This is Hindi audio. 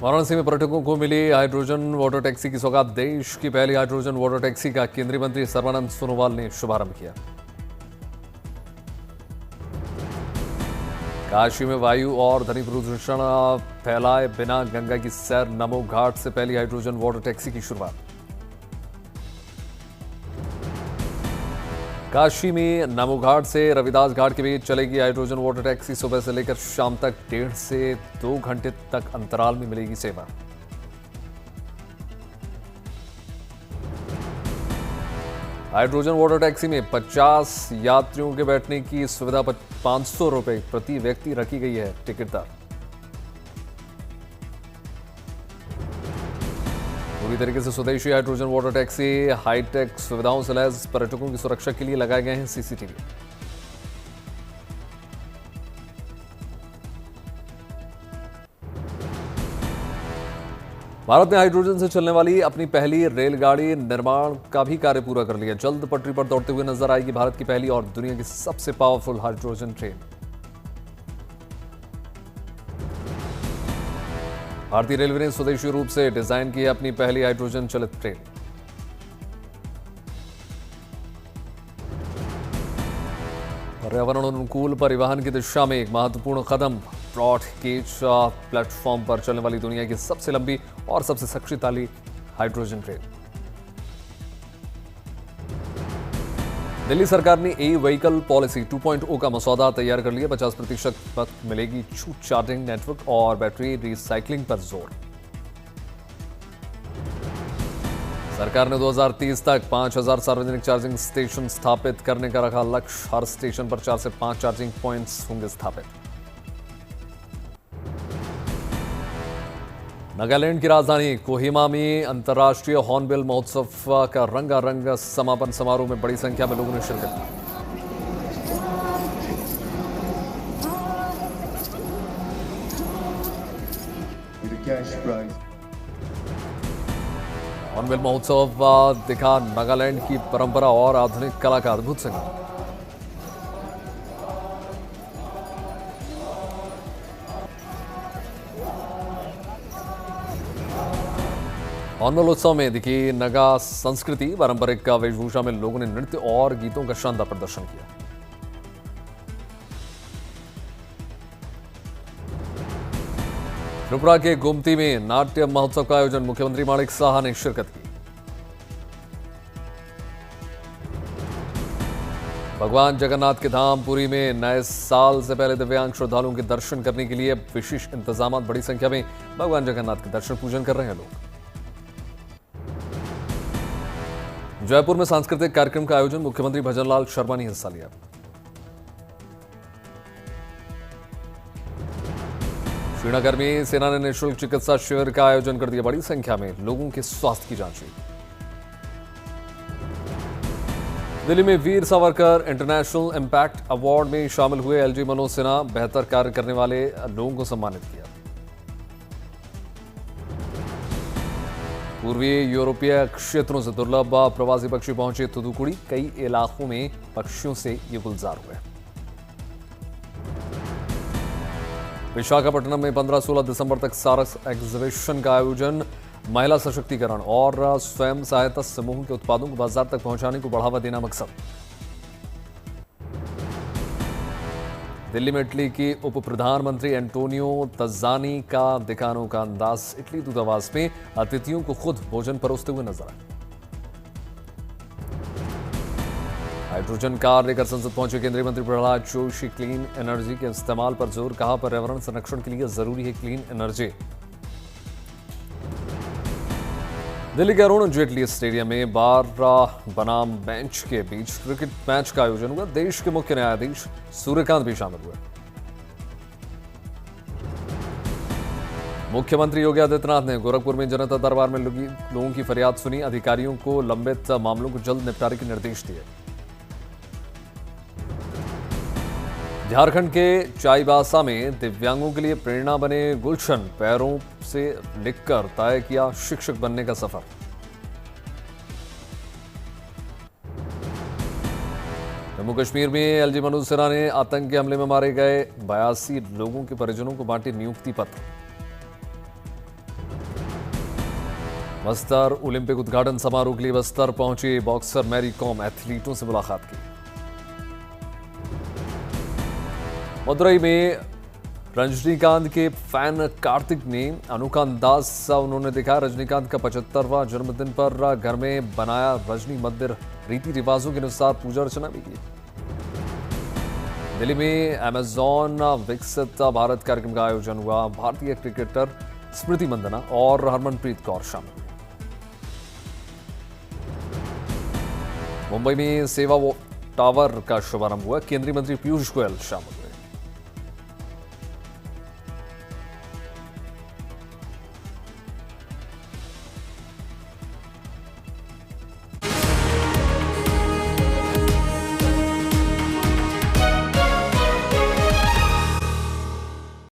वाराणसी में पर्यटकों को मिली हाइड्रोजन वाटर टैक्सी की सौगात। देश की पहली हाइड्रोजन वाटर टैक्सी का केंद्रीय मंत्री सर्बानंद सोनोवाल ने शुभारंभ किया। काशी में वायु और ध्वनि प्रदूषण फैलाए बिना गंगा की सैर, नमो घाट से पहली हाइड्रोजन वाटर टैक्सी की शुरुआत। काशी में नमो घाट से रविदास घाट के बीच चलेगी हाइड्रोजन वाटर टैक्सी। सुबह से लेकर शाम तक 1.5 से 2 घंटे तक अंतराल में मिलेगी सेवा। हाइड्रोजन वाटर टैक्सी में 50 यात्रियों के बैठने की सुविधा 500 रुपए प्रति व्यक्ति रखी गई है टिकट दर। पूरी तरीके से स्वदेशी हाइड्रोजन वाटर टैक्सी हाईटेक सुविधाओं से लैस पर्यटकों की सुरक्षा के लिए लगाए गए हैं सीसीटीवी। भारत ने हाइड्रोजन से चलने वाली अपनी पहली रेलगाड़ी निर्माण का भी कार्य पूरा कर लिया। जल्द पटरी पर दौड़ते हुए नजर आएगी भारत की पहली और दुनिया की सबसे पावरफुल हाइड्रोजन ट्रेन। भारतीय रेलवे ने स्वदेशी रूप से डिजाइन की है अपनी पहली हाइड्रोजन चलित ट्रेन। पर्यावरण अनुकूल परिवहन की दिशा में एक महत्वपूर्ण कदम। ब्रॉड गेज प्लेटफॉर्म पर चलने वाली दुनिया की सबसे लंबी और सबसे शक्तिशाली हाइड्रोजन ट्रेन। दिल्ली सरकार ने ई व्हीकल पॉलिसी 2.0 का मसौदा तैयार कर लिया। 50% तक मिलेगी छूट, चार्जिंग नेटवर्क और बैटरी रिसाइकलिंग पर जोर। सरकार ने 2030 तक 5000 सार्वजनिक चार्जिंग स्टेशन स्थापित करने का रखा लक्ष्य। हर स्टेशन पर 4 से 5 चार्जिंग पॉइंट्स होंगे स्थापित। नागालैंड की राजधानी कोहिमा में अंतर्राष्ट्रीय हॉर्नबिल महोत्सव का रंगारंग समापन समारोह में बड़ी संख्या में लोगों ने शिरकत की। हॉर्नबिल महोत्सव दिखा नागालैंड की परंपरा और आधुनिक कला का अद्भुत संगम। हॉर्नबिल उत्सव में दिखी नगा संस्कृति, पारंपरिक वेशभूषा में लोगों ने नृत्य और गीतों का शानदार प्रदर्शन किया। त्रिपुरा के गोमती में नाट्य महोत्सव का आयोजन, मुख्यमंत्री माणिक साहा ने शिरकत की। भगवान जगन्नाथ के धाम पुरी में नए साल से पहले दिव्यांग श्रद्धालुओं के दर्शन करने के लिए विशेष इंतजाम। बड़ी संख्या में भगवान जगन्नाथ के दर्शन पूजन कर रहे हैं लोग। जयपुर में सांस्कृतिक कार्यक्रम का आयोजन, मुख्यमंत्री भजनलाल शर्मा ने हिस्सा लिया। श्रीनगर में सेना ने निःशुल्क चिकित्सा शिविर का आयोजन कर दिया। बड़ी संख्या में लोगों के स्वास्थ्य की जांच हुई। दिल्ली में Veer Savarkar international impact award में शामिल हुए एलजी मनोज सिन्हा, बेहतर कार्य करने वाले लोगों को सम्मानित किया। पूर्वी यूरोपीय क्षेत्रों से दुर्लभ प्रवासी पक्षी पहुंचे थुथुकुड़ी। कई इलाकों में पक्षियों से ये गुलजार हुए। विशाखापट्टनम में 15-16 दिसंबर तक सारस एग्जीबिशन का आयोजन। महिला सशक्तिकरण और स्वयं सहायता समूह के उत्पादों को बाजार तक पहुंचाने को बढ़ावा देना मकसद। दिल्ली में इटली के उप प्रधानमंत्री एंटोनियो तज्जानी का दिखानों का अंदाज। इटली दूतावास में अतिथियों को खुद भोजन परोसते हुए नजर आए। हाइड्रोजन कार लेकर संसद पहुंचे केंद्रीय मंत्री प्रहलाद जोशी। क्लीन एनर्जी के इस्तेमाल पर जोर, कहा पर्यावरण संरक्षण के लिए जरूरी है क्लीन एनर्जी। दिल्ली के अरुण जेटली स्टेडियम में बार बनाम बेंच के बीच क्रिकेट मैच का आयोजन हुआ। देश के मुख्य न्यायाधीश सूर्यकांत भी शामिल हुए। मुख्यमंत्री योगी आदित्यनाथ ने गोरखपुर में जनता दरबार में लोगों की फरियाद सुनी। अधिकारियों को लंबित मामलों को जल्द निपटारे के निर्देश दिए। झारखंड के चाईबासा में दिव्यांगों के लिए प्रेरणा बने गुलशन। पैरों से लिखकर तय किया शिक्षक बनने का सफर। जम्मू कश्मीर में एलजी मनोज सिन्हा ने आतंकी हमले में मारे गए 82 लोगों के परिजनों को बांटे नियुक्ति पत्र। बस्तर ओलंपिक उद्घाटन समारोह के लिए बस्तर पहुंचे बॉक्सर मैरी कॉम, एथलीटों से मुलाकात की। मदुरई में रजनीकांत के फैन कार्तिक ने अनोखा अंदाज उन्होंने दिखाया। रजनीकांत का 75वां जन्मदिन पर घर में बनाया रजनी मंदिर, रीति रिवाजों के अनुसार पूजा अर्चना भी की। दिल्ली में अमेजॉन विकसित भारत कार्यक्रम का आयोजन हुआ। भारतीय क्रिकेटर स्मृति मंदाना और हरमनप्रीत कौर शामिल। मुंबई में सेवा टावर का शुभारंभ हुआ। केंद्रीय मंत्री पीयूष गोयल शामिल।